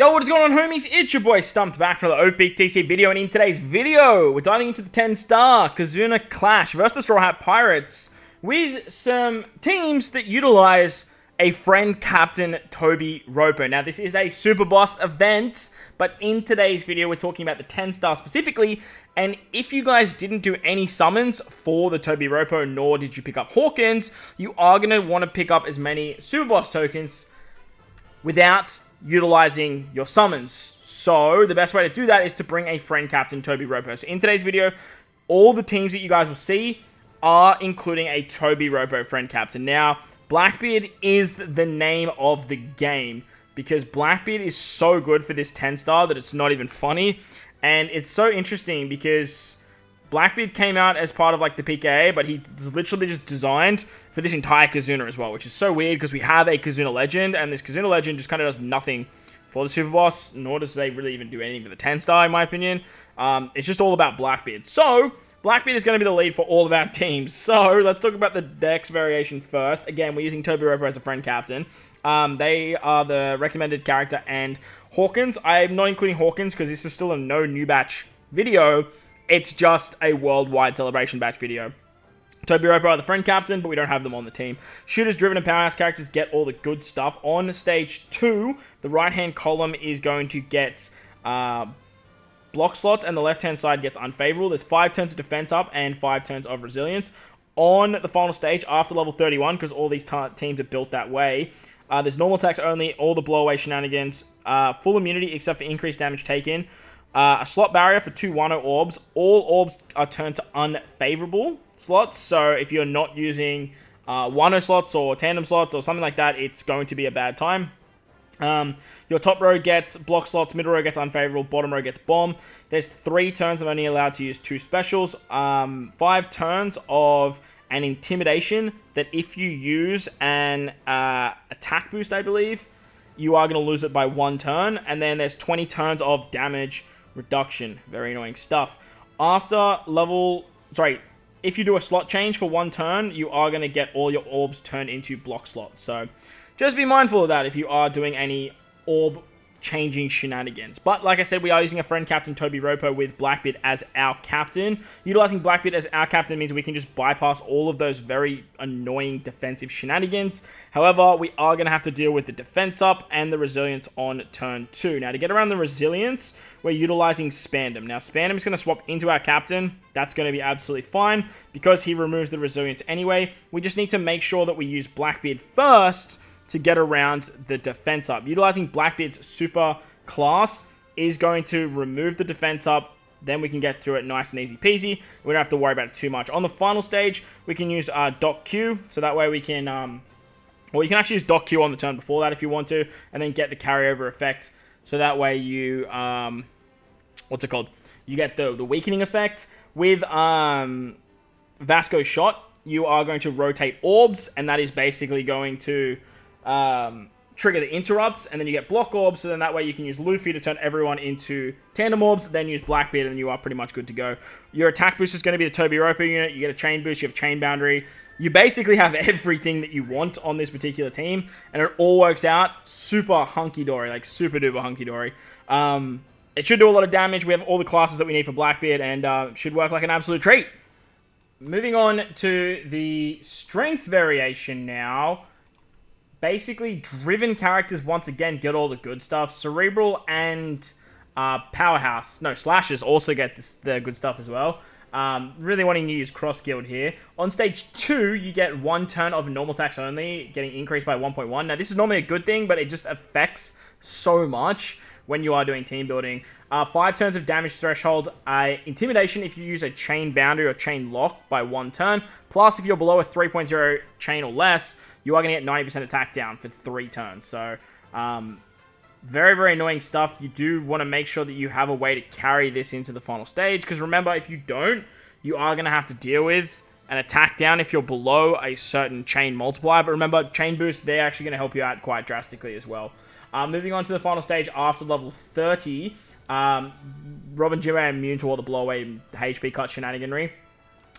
Yo, what is going on, homies? It's your boy Stumped back for the OPTC video, and in today's video, we're diving into the 10-star KIZUNA Clash versus the Straw Hat Pirates with some teams that utilize a friend captain, TOBI ROPPO. Now, this is a Super Boss event, but in today's video, we're talking about the 10-star specifically, and if you guys didn't do any summons for the TOBI ROPPO, nor did you pick up Hawkins, you are going to want to pick up as many Super Boss tokens without utilizing your summons. So the best way to do that is to bring a friend captain, TOBI ROPPO. So in today's video, all the teams that you guys will see are including a TOBI ROPPO friend captain. Now, Blackbeard is the name of the game because Blackbeard is so good for this 10-star that it's not even funny. And it's so interesting because Blackbeard came out as part of like the PKA, but he literally just designed for this entire KIZUNA as well, which is so weird because we have a KIZUNA Legend, and this KIZUNA Legend just kind of does nothing for the Super Boss, nor does they really even do anything for the 10-star, in my opinion. It's just all about Blackbeard. So, Blackbeard is going to be the lead for all of our teams. So, let's talk about the Dex variation first. Again, we're using TOBI ROPPO as a friend captain. They are the recommended character, and Hawkins. I'm not including Hawkins because this is still a no new batch video. It's just a worldwide celebration batch video. TOBI ROPPO are the friend captain, but we don't have them on the team. Shooters, driven, and powerhouse characters get all the good stuff. On stage 2, the right-hand column is going to get block slots, and the left-hand side gets unfavorable. There's 5 turns of defense up and 5 turns of resilience. On the final stage, after level 31, because all these teams are built that way, there's normal attacks only, all the blow-away shenanigans, full immunity except for increased damage taken, a slot barrier for 2 Wano orbs. All orbs are turned to unfavorable slots, so if you're not using Wano slots or tandem slots or something like that, it's going to be a bad time. Your top row gets block slots, middle row gets unfavorable, bottom row gets bomb. There's 3 turns of only allowed to use 2 specials, 5 turns of an intimidation that if you use an attack boost, I believe, you are going to lose it by 1 turn, and then there's 20 turns of damage reduction. Very annoying stuff. If you do a slot change for 1 turn, you are going to get all your orbs turned into block slots. So just be mindful of that if you are doing any orb changing shenanigans. But like I said, we are using a friend captain, TOBI ROPPO, with Blackbeard as our captain. Utilizing Blackbeard as our captain means we can just bypass all of those very annoying defensive shenanigans. However, we are going to have to deal with the defense up and the resilience on turn 2. Now, to get around the resilience, we're utilizing Spandam. Now, Spandam is going to swap into our captain. That's going to be absolutely fine because he removes the resilience anyway. We just need to make sure that we use Blackbeard first to get around the defense up. Utilizing Blackbeard's super class is going to remove the defense up. Then we can get through it nice and easy peasy. We don't have to worry about it too much. On the final stage, we can use Doc Q. So that way we can, well, you can actually use Doc Q on the turn before that if you want to, and then get the carryover effect. So that way you, what's it called? You get the weakening effect. With Vasco's shot, you are going to rotate orbs, and that is basically going to trigger the interrupts, and then you get block orbs, so then that way you can use Luffy to turn everyone into tandem orbs, then use Blackbeard, and you are pretty much good to go. Your attack boost is going to be the TOBI ROPPO unit. You get a chain boost, you have chain boundary. You basically have everything that you want on this particular team, and it all works out super hunky-dory, like super duper hunky-dory. It should do a lot of damage. We have all the classes that we need for Blackbeard, and should work like an absolute treat. Moving on to the strength variation now. Basically, driven characters, once again, get all the good stuff. Cerebral and Slashers also get the good stuff as well. Really wanting to use Cross Guild here. On stage 2, you get 1 turn of normal attacks only, getting increased by 1.1. Now, this is normally a good thing, but it just affects so much when you are doing team building. 5 turns of damage threshold. Intimidation if you use a chain boundary or chain lock by 1 turn. Plus, if you're below a 3.0 chain or less, you are going to get 90% attack down for 3 turns. So, very, very annoying stuff. You do want to make sure that you have a way to carry this into the final stage. Because remember, if you don't, you are going to have to deal with an attack down if you're below a certain chain multiplier. But remember, chain boost, they're actually going to help you out quite drastically as well. Moving on to the final stage after level 30. Rob and Jim are immune to all the blow away HP cut shenaniganry.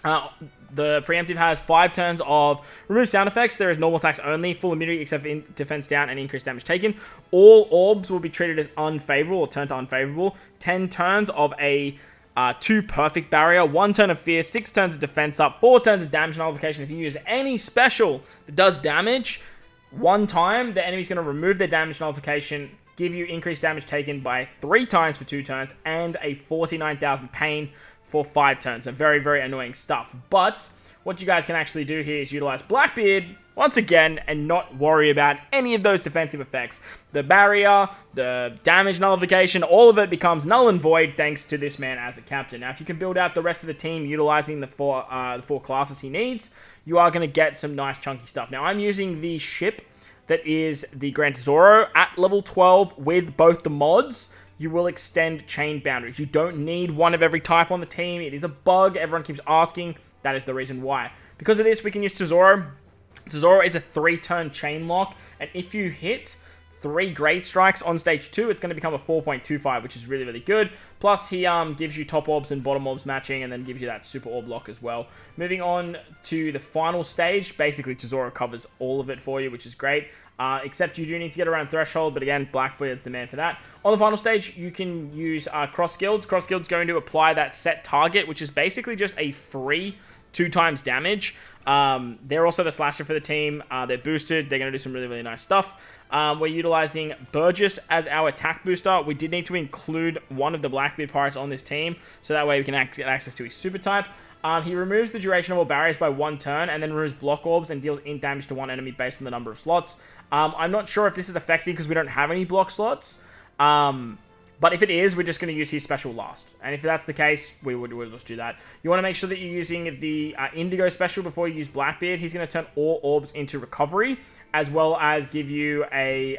The preemptive has 5 turns of remove sound effects. There is normal attacks only, full immunity except for defense down and increased damage taken. All orbs will be treated as unfavorable or turned to unfavorable. 10 turns of a 2 perfect barrier, 1 turn of fear, 6 turns of defense up, 4 turns of damage nullification. If you use any special that does damage 1 time, the enemy's going to remove their damage nullification, give you increased damage taken by 3 times for 2 turns, and a 49,000 pain for 5 turns. So very, very annoying stuff. But what you guys can actually do here is utilize Blackbeard once again and not worry about any of those defensive effects. The barrier, the damage nullification, all of it becomes null and void thanks to this man as a captain. Now, if you can build out the rest of the team utilizing the four classes he needs, you are going to get some nice chunky stuff. Now, I'm using the ship that is the Gran Tesoro at level 12 with both the mods. You will extend chain boundaries. You don't need one of every type on the team. It is a bug. Everyone keeps asking. That is the reason why. Because of this, we can use Tesoro. Tesoro is a 3-turn chain lock. And if you hit 3 Great Strikes on stage 2, it's going to become a 4.25, which is really, really good. Plus, he gives you top orbs and bottom orbs matching, and then gives you that super orb lock as well. Moving on to the final stage, basically Tesoro covers all of it for you, which is great. Except you do need to get around Threshold, but again, Blackbeard's the man for that. On the final stage, you can use Cross Guilds. Cross Guilds going to apply that set target, which is basically just a free 2 times damage. They're also the slasher for the team. They're boosted. They're going to do some really, really nice stuff. We're utilizing Burgess as our attack booster. We did need to include one of the Blackbeard pirates on this team, so that way we can get access to his super type. He removes the duration of all barriers by 1 turn, and then removes block orbs and deals int damage to 1 enemy based on the number of slots. I'm not sure if this is effective because we don't have any block slots. But if it is, we're just going to use his special last. And if that's the case, we'll just do that. You want to make sure that you're using the Indigo special before you use Blackbeard. He's going to turn all orbs into recovery, as well as give you a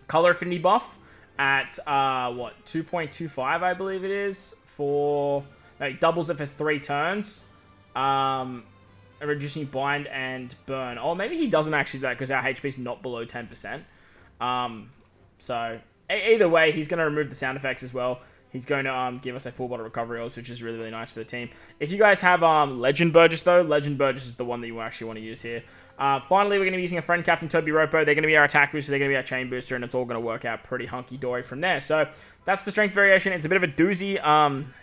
color affinity buff at, 2.25, I believe it is, for... No, it doubles it for 3 turns. Reducing bind and burn. Oh, maybe he doesn't actually do that because our HP is not below 10%. So, either way, he's going to remove the sound effects as well. He's going to give us a full bottle recovery orbs, which is really, really nice for the team. If you guys have Legend Burgess, though, Legend Burgess is the one that you actually want to use here. Finally, we're going to be using a friend captain, TOBI ROPPO. They're going to be our attack booster, they're going to be our chain booster, and it's all going to work out pretty hunky-dory from there. So, that's the strength variation. It's a bit of a doozy.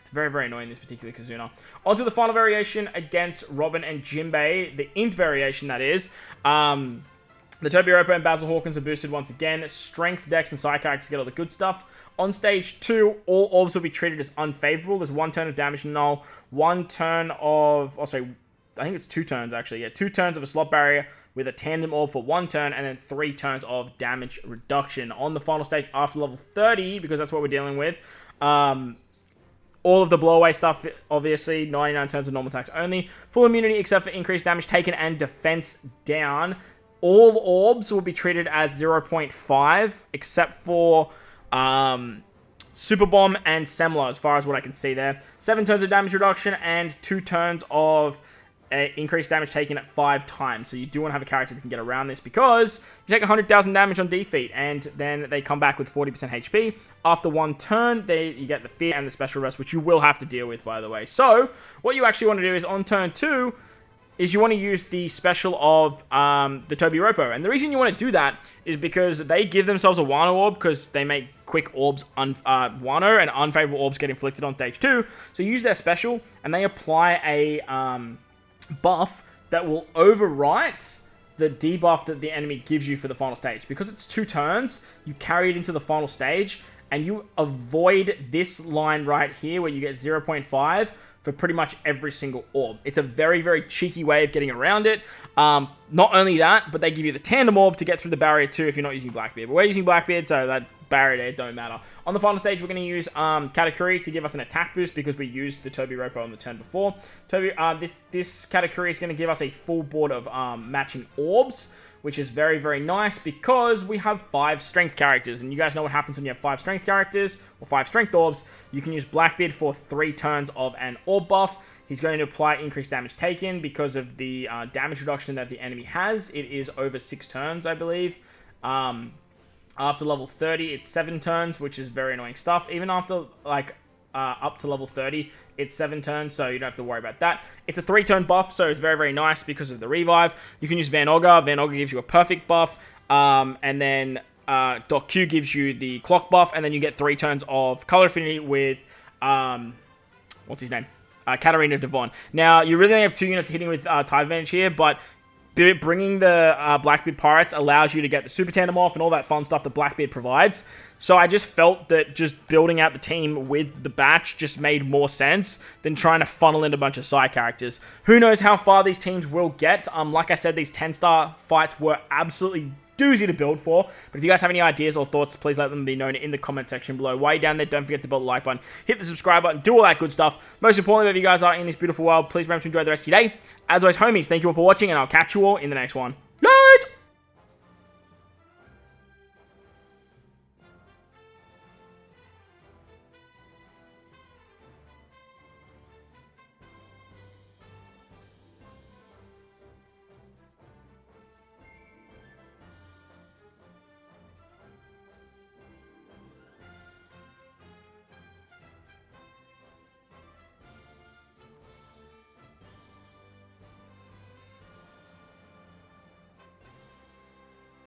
It's very, very annoying, this particular Kizuna. On to the final variation against Robin and Jimbei, the INT variation, that is. The TOBI ROPPO and Basil Hawkins are boosted once again. Strength, Dex, and Psy characters get all the good stuff. On stage 2, all orbs will be treated as unfavorable. There's 1 turn of damage null, 1 turn of... Oh, sorry, I think it's 2 turns, actually. Yeah, 2 turns of a slot barrier with a tandem orb for 1 turn, and then 3 turns of damage reduction. On the final stage, after level 30, because that's what we're dealing with, all of the blowaway stuff, obviously, 99 turns of normal attacks only. Full immunity except for increased damage taken and defense down. All orbs will be treated as 0.5, except for Super Bomb and Semler, as far as what I can see there. 7 turns of damage reduction and 2 turns of increased damage taken at 5 times. So you do want to have a character that can get around this, because you take 100,000 damage on defeat, and then they come back with 40% HP. After 1 turn, you get the fear and the special rest, which you will have to deal with, by the way. So what you actually want to do is, on turn 2, is you want to use the special of the TOBI ROPPO. And the reason you want to do that is because they give themselves a Wano orb, because they make quick orbs Wano, and unfavorable orbs get inflicted on stage 2. So you use their special, and they apply a buff that will overwrite the debuff that the enemy gives you for the final stage. Because it's 2 turns, you carry it into the final stage, and you avoid this line right here where you get 0.5 for pretty much every single orb. It's a very, very cheeky way of getting around it. Not only that, but they give you the tandem orb to get through the barrier too if you're not using Blackbeard. But we're using Blackbeard, so that barrier there don't matter. On the final stage, we're going to use Katakuri to give us an attack boost because we used the TOBI ROPPO on the turn before. This Katakuri is going to give us a full board of matching orbs, which is very, very nice because we have 5 strength characters. And you guys know what happens when you have 5 strength characters, or 5 strength orbs. You can use Blackbeard for 3 turns of an orb buff. He's going to apply increased damage taken because of the damage reduction that the enemy has. It is over 6 turns, I believe. After level 30, it's 7 turns, which is very annoying stuff. Even after, like, up to level 30, it's 7 turns, so you don't have to worry about that. It's a 3-turn buff, so it's very, very nice because of the revive. You can use Van Ogre. Van Ogre gives you a perfect buff, and then Doc Q gives you the clock buff, and then you get 3 turns of color affinity with, what's his name? Katarina Devon. Now, you really only have 2 units hitting with Tide Advantage here, but bringing the Blackbeard Pirates allows you to get the Super Tandem off and all that fun stuff that Blackbeard provides. So I just felt that just building out the team with the batch just made more sense than trying to funnel in a bunch of side characters. Who knows how far these teams will get. Like I said, these 10-star fights were absolutely doozy to build for. But if you guys have any ideas or thoughts, please let them be known in the comment section below. While you're down there, don't forget to build the like button, hit the subscribe button, do all that good stuff. Most importantly, if you guys are in this beautiful world, please remember to enjoy the rest of your day. As always, homies, thank you all for watching, and I'll catch you all in the next one.